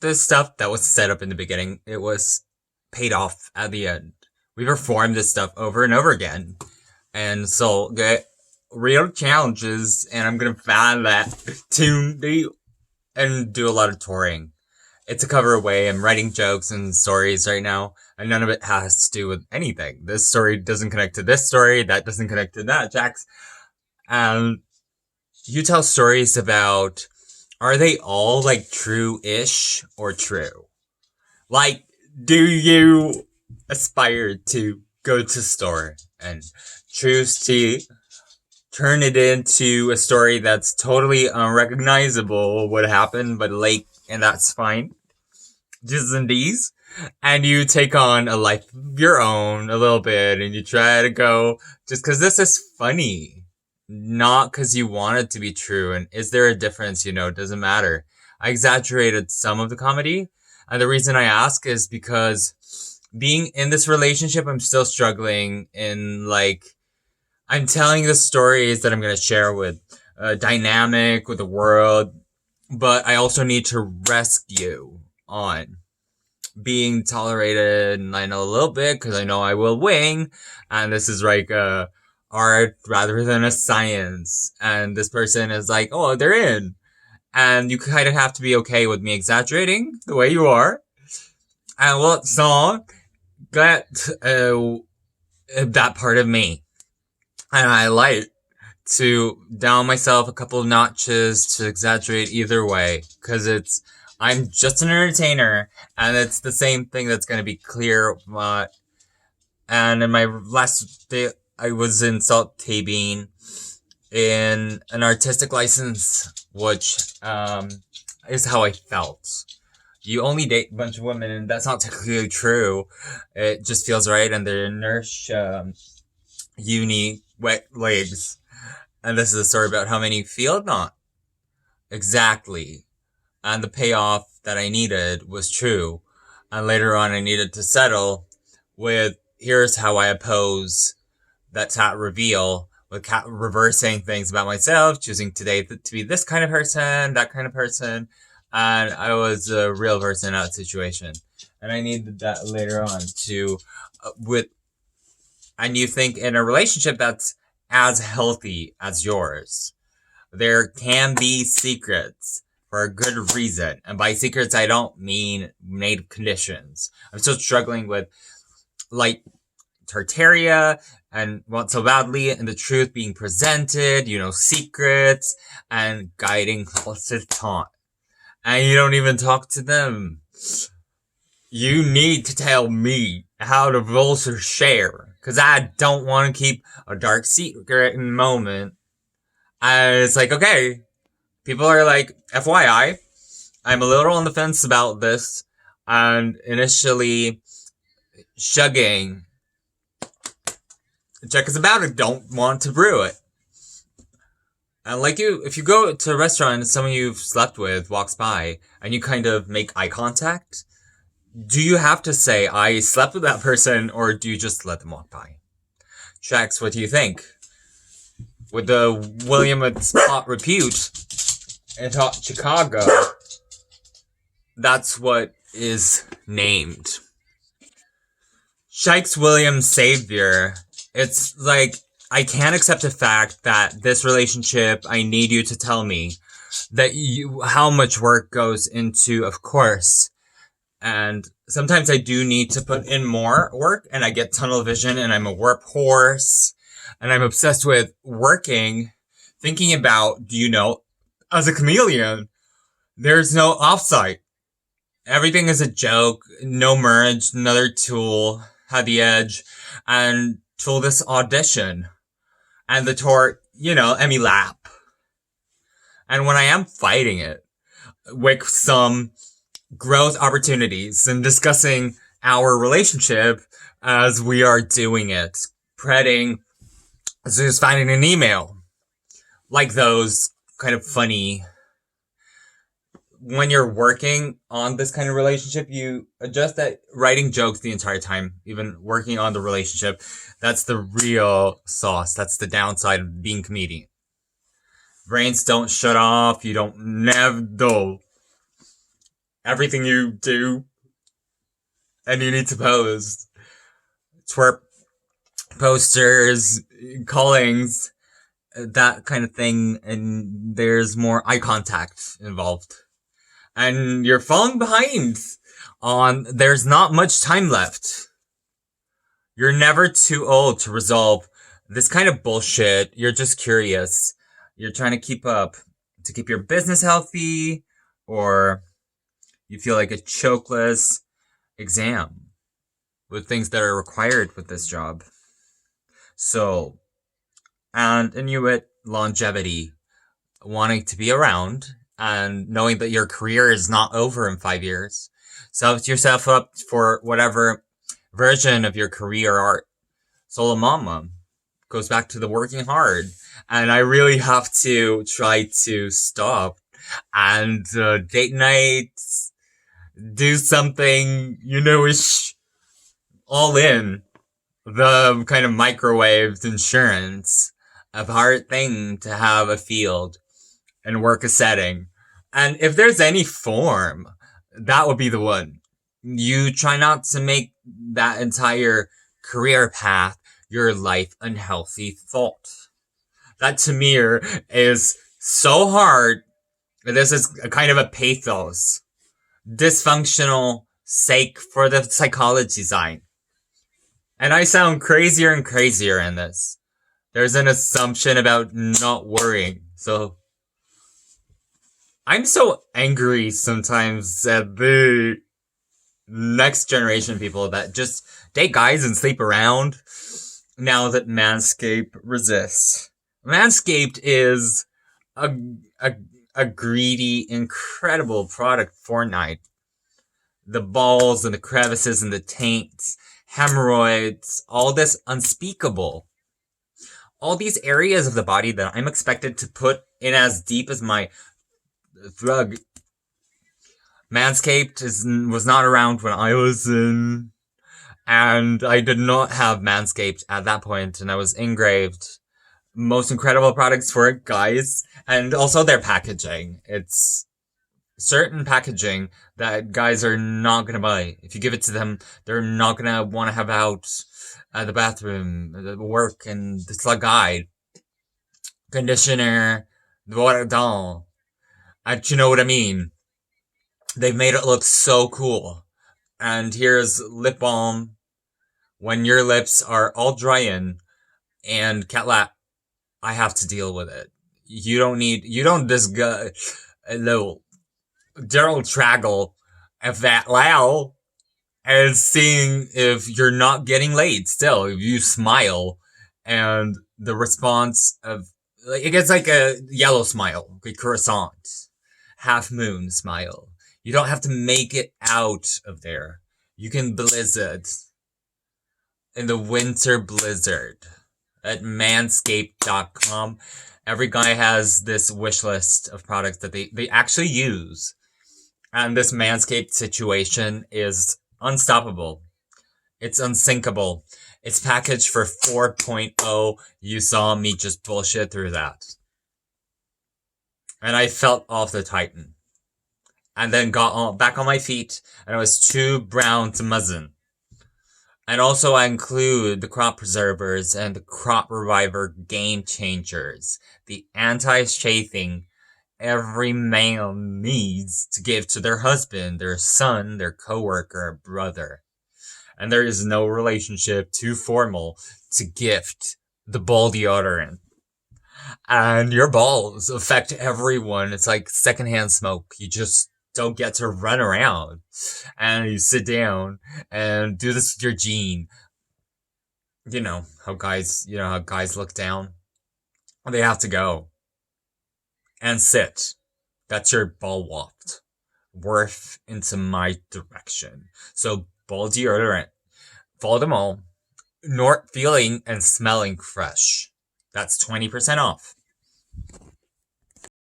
the stuff that was set up in the beginning, it was paid off at the end. We performed this stuff over and over again. And so get real challenges, and I'm gonna find that to do and do a lot of touring. It's a cover away. I'm writing jokes and stories right now, and none of it has to do with anything. This story doesn't connect to this story, that doesn't connect to that, Jax. And you tell stories about, are they all like true-ish or true? Like, do you aspire to go to store and choose to turn it into a story that's totally unrecognizable what happened, but like, and that's fine? Just in these. And you take on a life of your own a little bit, and you try to go just because this is funny, not because you want it to be true. And is there a difference? It doesn't matter. I exaggerated some of the comedy, and the reason I ask is because being in this relationship, I'm still struggling in, like, I'm telling the stories that I'm going to share with a dynamic, with the world, but I also need to rescue on being tolerated, and I know a little bit because I know I will wing, and this is like a art rather than a science, and this person is like, oh, they're in, and you kind of have to be okay with me exaggerating the way you are, and well, so get that part of me, and I like to down myself a couple of notches to exaggerate either way, because I'm just an entertainer, and it's the same thing that's going to be clear. And in my last day, I was in Salt Tabine in an artistic license, which is how I felt. You only date a bunch of women, and that's not technically true. It just feels right, and they're nurse uni wet legs. And this is a story about how many feel not exactly. And the payoff that I needed was true. And later on, I needed to settle with, here's how I oppose that reveal, with reversing things about myself, choosing today to be this kind of person, that kind of person. And I was a real person in that situation. And I needed that later on to, and you think in a relationship that's as healthy as yours, there can be secrets for a good reason. And by secrets, I don't mean made conditions. I'm still struggling with, like, Tartaria and Want So Badly and the truth being presented, secrets and guiding consultant. And you don't even talk to them. You need to tell me how to also share, because I don't want to keep a dark secret in the moment. And it's like, okay, people are like, FYI, I'm a little on the fence about this, and initially shugging. Check us about it, don't want to brew it. And like if you go to a restaurant and someone you've slept with walks by, and you kind of make eye contact, do you have to say, I slept with that person, or do you just let them walk by? Shax, what do you think? With the William with spot repute in Chicago, that's what is named. Shikes William Savior. It's like, I can't accept the fact that this relationship, I need you to tell me that how much work goes into, of course. And sometimes I do need to put in more work, and I get tunnel vision, and I'm a warp horse, and I'm obsessed with working, thinking about, as a chameleon, there's no offsite. Everything is a joke, no merge, another tool, had the edge, and tool this audition. And the tour, Emmy lap. And when I am fighting it with some growth opportunities and discussing our relationship as we are doing it, spreading, just finding an email, like those kind of funny. When you're working on this kind of relationship, you adjust that writing jokes the entire time, even working on the relationship. That's the real sauce. That's the downside of being a comedian. Brains don't shut off. You don't never do. everything you do, and you need to pose. Twerp posters, callings, that kind of thing, and there's more eye contact involved. And you're falling behind there's not much time left. You're never too old to resolve this kind of bullshit. You're just curious. You're trying to keep up, to keep your business healthy, or you feel like a chokeless exam with things that are required with this job. So, and Inuit longevity, wanting to be around and knowing that your career is not over in 5 years. Set yourself up for whatever version of your career art. Solo Mama goes back to the working hard. And I really have to try to stop and date nights, do something, ish, all in. The kind of microwaved insurance, a hard thing to have a field and work a setting. And if there's any form, that would be the one. You try not to make that entire career path your life unhealthy thought. That to me is so hard. This is a kind of a pathos. Dysfunctional sake for the psychology sign. And I sound crazier and crazier in this. There's an assumption about not worrying. So I'm so angry sometimes at the next generation people that just date guys and sleep around now that Manscaped resists. Manscaped is a greedy, incredible product for Fortnite. The balls and the crevices and the taints, hemorrhoids, all this unspeakable. All these areas of the body that I'm expected to put in as deep as my thrug. Manscaped was not around when I was in, and I did not have Manscaped at that point, and I was engraved. Most incredible products for guys, and also their packaging. It's certain packaging that guys are not gonna buy. If you give it to them, they're not gonna want to have out at the bathroom, the work, and the slug guide. Conditioner, the water doll. You know what I mean? They've made it look so cool. And here's lip balm when your lips are all drying and cat lap. I have to deal with it. You don't just go, no, Daryl Traggle if that loud and seeing if you're not getting laid still. If you smile and the response of, it gets like a yellow smile, like croissant, half moon smile. You don't have to make it out of there. You can blizzard in the winter blizzard at manscaped.com. Every guy has this wish list of products that they actually use. And this Manscaped situation is unstoppable. It's unsinkable. It's packaged for 4.0. You saw me just bullshit through that. And I felt off the Titan. And then got back on my feet, and I was too brown to muzzin. And also I include the crop preservers and the crop reviver game changers. The anti-chafing every male needs to give to their husband, their son, their coworker, brother. And there is no relationship too formal to gift the ball deodorant. And your balls affect everyone. It's like secondhand smoke. You just don't get to run around and you sit down and do this with your gene. You know how guys look down. They have to go and sit. That's your ball waft. Worth into my direction. So ball deodorant. Follow them all. Feeling and smelling fresh. That's 20% off.